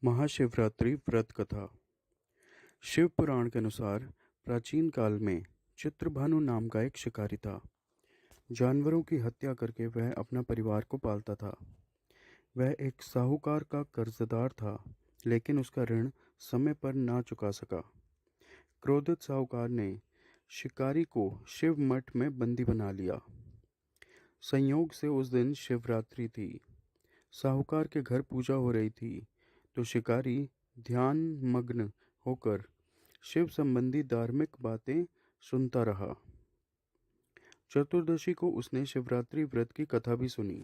महाशिवरात्रि व्रत कथा। शिव पुराण के अनुसार प्राचीन काल में चित्रभानु नाम का एक शिकारी था। जानवरों की हत्या करके वह अपना परिवार को पालता था। वह एक साहूकार का कर्जदार था, लेकिन उसका ऋण समय पर ना चुका सका। क्रोधित साहूकार ने शिकारी को शिव मठ में बंदी बना लिया। संयोग से उस दिन शिवरात्रि थी। साहूकार के घर पूजा हो रही थी, तो शिकारी ध्यान मग्न होकर शिव संबंधी धार्मिक बातें सुनता रहा। चतुर्दशी को उसने शिवरात्रि व्रत की कथा भी सुनी।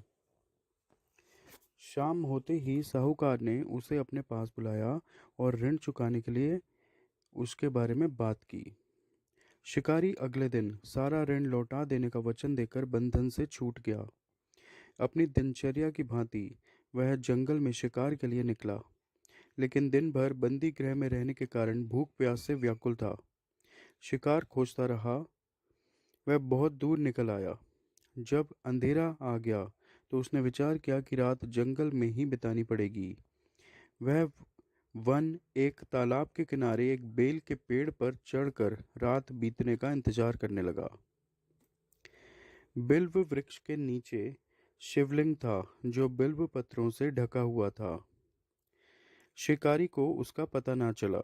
शाम होते ही साहूकार ने उसे अपने पास बुलाया और ऋण चुकाने के लिए उसके बारे में बात की। शिकारी अगले दिन सारा ऋण लौटा देने का वचन देकर बंधन से छूट गया। अपनी दिनचर्या की भांति वह जंगल में शिकार के लिए निकला, लेकिन दिन भर बंदी गृह में रहने के कारण भूख प्यास से व्याकुल था। शिकार खोजता रहा। वह बहुत दूर निकल आया। जब अंधेरा आ गया तो उसने विचार किया कि रात जंगल में ही बितानी पड़ेगी। वह वन एक तालाब के किनारे एक बेल के पेड़ पर चढ़कर रात बीतने का इंतजार करने लगा। बिल्व वृक्ष के नीचे शिवलिंग था, जो बिल्व पत्रों से ढका हुआ था। शिकारी को उसका पता ना चला।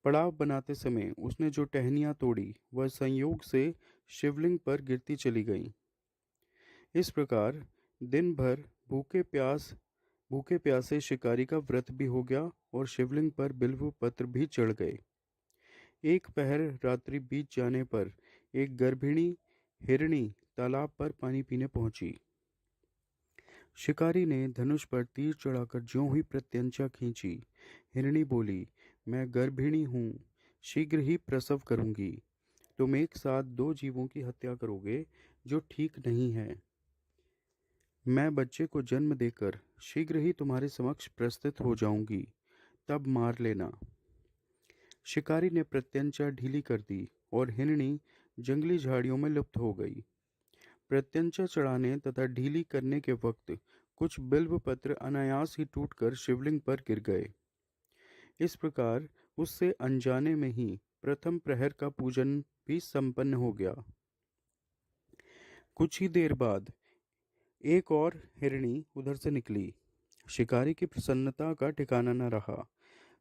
पड़ाव बनाते समय उसने जो टहनियां तोड़ी वह संयोग से शिवलिंग पर गिरती चली गईं। इस प्रकार दिन भर भूखे प्यासे शिकारी का व्रत भी हो गया और शिवलिंग पर बिल्व पत्र भी चढ़ गए। एक पहर रात्रि बीत जाने पर एक गर्भिणी हिरणी तालाब पर पानी पीने पहुंची। शिकारी ने धनुष पर तीर चढ़ाकर ज्यों ही प्रत्यंचा खींची, हिरणी बोली, मैं गर्भिणी हूँ, शीघ्र ही प्रसव करूंगी। तुम एक साथ दो जीवों की हत्या करोगे, जो ठीक नहीं है। मैं बच्चे को जन्म देकर शीघ्र ही तुम्हारे समक्ष प्रस्तुत हो जाऊंगी, तब मार लेना। शिकारी ने प्रत्यंचा ढीली कर दी और हिरणी जंगली झाड़ियों में लुप्त हो गई। प्रत्यंचा चढ़ाने तथा ढीली करने के वक्त कुछ बिल्व पत्र अनायास ही टूटकर शिवलिंग पर गिर गए। इस प्रकार उससे अनजाने में ही प्रथम प्रहर का पूजन भी संपन्न हो गया। कुछ ही देर बाद एक और हिरणी उधर से निकली। शिकारी की प्रसन्नता का ठिकाना न रहा।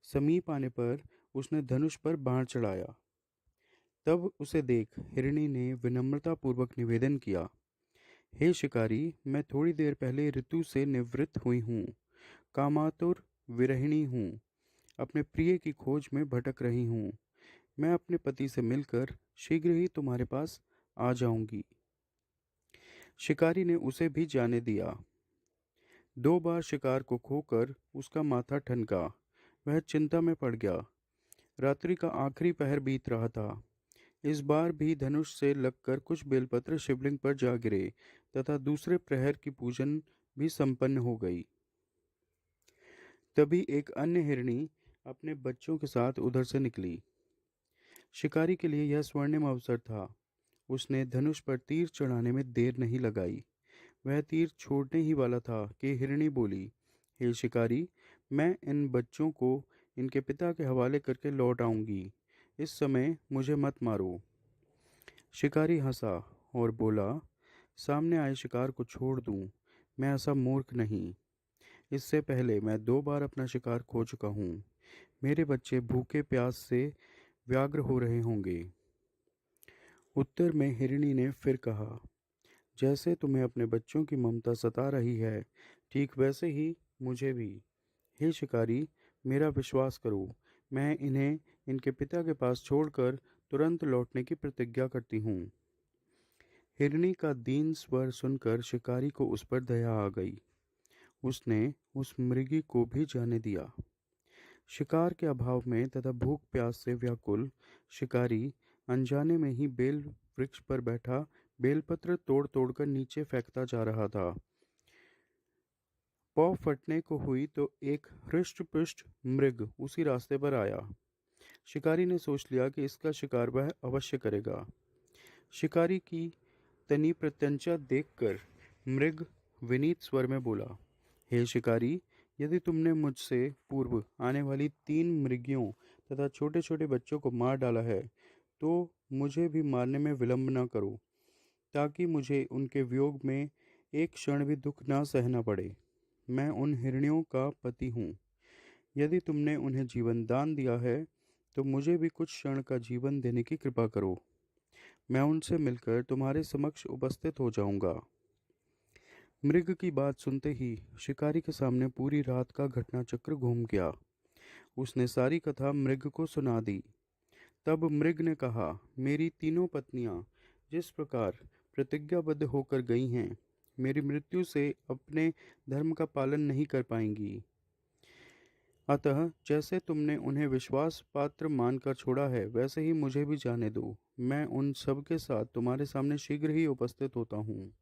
समीप आने पर उसने धनुष पर बाण चढ़ाया। तब उसे देख हिरणी ने विनम्रता पूर्वक निवेदन किया, हे शिकारी, मैं थोड़ी देर पहले ऋतु से निवृत्त हुई हूँ, कामातुर विरहिणी हूँ, अपने प्रिय की खोज में भटक रही हूँ। मैं अपने पति से मिलकर शीघ्र ही तुम्हारे पास आ जाऊंगी। शिकारी ने उसे भी जाने दिया। दो बार शिकार को खोकर उसका माथा ठनका। वह चिंता में पड़ गया। रात्रि का आखिरी पहर बीत रहा था। इस बार भी धनुष से लगकर कुछ बेलपत्र शिवलिंग पर जा गिरे तथा दूसरे प्रहर की पूजन भी संपन्न हो गई। तभी एक अन्य हिरणी अपने बच्चों के साथ उधर से निकली। शिकारी के लिए यह स्वर्णिम अवसर था। उसने धनुष पर तीर चढ़ाने में देर नहीं लगाई। वह तीर छोड़ने ही वाला था कि हिरणी बोली, हे शिकारी, मैं इन बच्चों को इनके पिता के हवाले करके लौट आऊंगी। इस समय मुझे मत मारो। शिकारी हंसा और बोला, सामने आए शिकार को छोड़ दूं, मैं ऐसा मूर्ख नहीं। इससे पहले मैं दो बार अपना शिकार खो चुका हूँ। मेरे बच्चे भूखे प्यास से व्यग्र हो रहे होंगे। उत्तर में हिरणी ने फिर कहा, जैसे तुम्हें अपने बच्चों की ममता सता रही है, ठीक वैसे ही मुझे भी। हे शिकारी, मेरा विश्वास करो, मैं इन्हें इनके पिता के पास छोड़कर तुरंत लौटने की प्रतिज्ञा करती हूँ। हिरणी का दीन स्वर सुनकर शिकारी को उस पर दया आ गई। उसने उस मृगी को भी जाने दिया। शिकार के अभाव में तथा भूख प्यास से व्याकुल शिकारी अनजाने में ही बेल वृक्ष पर बैठा बेलपत्र तोड़ तोड़कर नीचे फेंकता जा रहा था। पौ फटने को हुई तो एक हृष्ट पुष्ट मृग उसी रास्ते पर आया। शिकारी ने सोच लिया कि इसका शिकार वह अवश्य करेगा। शिकारी की तनी प्रत्यंचा देखकर मृग विनीत स्वर में बोला, हे शिकारी, यदि तुमने मुझसे पूर्व आने वाली 3 मृगियों तथा छोटे छोटे बच्चों को मार डाला है, तो मुझे भी मारने में विलंब न करो, ताकि मुझे उनके वियोग में एक क्षण भी दुख न सहना पड़े। मैं उन हिरणियों का पति हूँ। यदि तुमने उन्हें जीवन दान दिया है, तो मुझे भी कुछ क्षण का जीवन देने की कृपा करो। मैं उनसे मिलकर तुम्हारे समक्ष उपस्थित हो जाऊंगा। मृग की बात सुनते ही शिकारी के सामने पूरी रात का घटना चक्र घूम गया। उसने सारी कथा मृग को सुना दी। तब मृग ने कहा, मेरी तीनों पत्नियां जिस प्रकार प्रतिज्ञाबद्ध होकर गई हैं, मेरी मृत्यु से अपने धर्म का पालन नहीं कर पाएंगी। अतः जैसे तुमने उन्हें विश्वास पात्र मानकर छोड़ा है, वैसे ही मुझे भी जाने दो। मैं उन सब के साथ तुम्हारे सामने शीघ्र ही उपस्थित होता हूँ।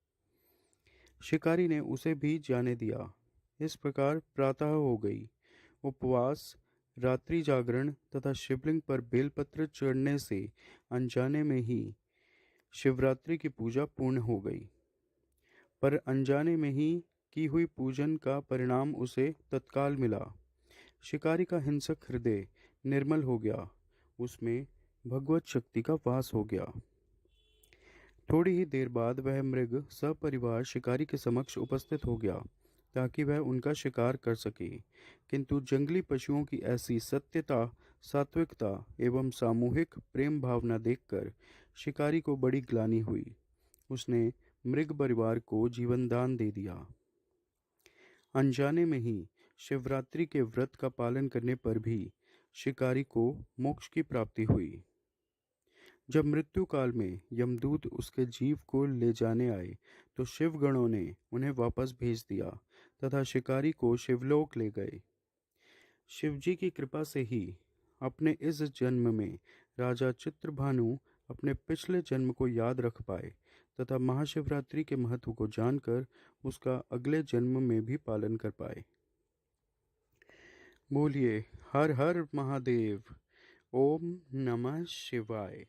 शिकारी ने उसे भी जाने दिया। इस प्रकार प्रातः हो गई। उपवास, रात्रि जागरण तथा शिवलिंग पर बेलपत्र चढ़ने से अनजाने में ही शिवरात्रि की पूजा पूर्ण हो गई। पर अनजाने में ही की हुई पूजन का परिणाम उसे तत्काल मिला। शिकारी का हिंसक हृदय निर्मल हो गया। उसमें भगवत शक्ति का वास हो गया। थोड़ी ही देर बाद वह मृग सपरिवार शिकारी के समक्ष उपस्थित हो गया, ताकि वह उनका शिकार कर सके। किंतु जंगली पशुओं की ऐसी सत्यता, सात्विकता एवं सामूहिक प्रेम भावना देखकर शिकारी को बड़ी ग्लानि हुई। उसने मृग परिवार को जीवन दान दे दिया। अनजाने में ही शिवरात्रि के व्रत का पालन करने पर भी शिकारी को मोक्ष की प्राप्ति हुई। जब मृत्यु काल में यमदूत उसके जीव को ले जाने आए, तो शिवगणों ने उन्हें वापस भेज दिया तथा शिकारी को शिवलोक ले गए। शिवजी की कृपा से ही अपने इस जन्म में राजा चित्रभानु अपने पिछले जन्म को याद रख पाए तथा महाशिवरात्रि के महत्व को जानकर उसका अगले जन्म में भी पालन कर पाए। बोलिए हर हर महादेव। ओम नमः शिवाय।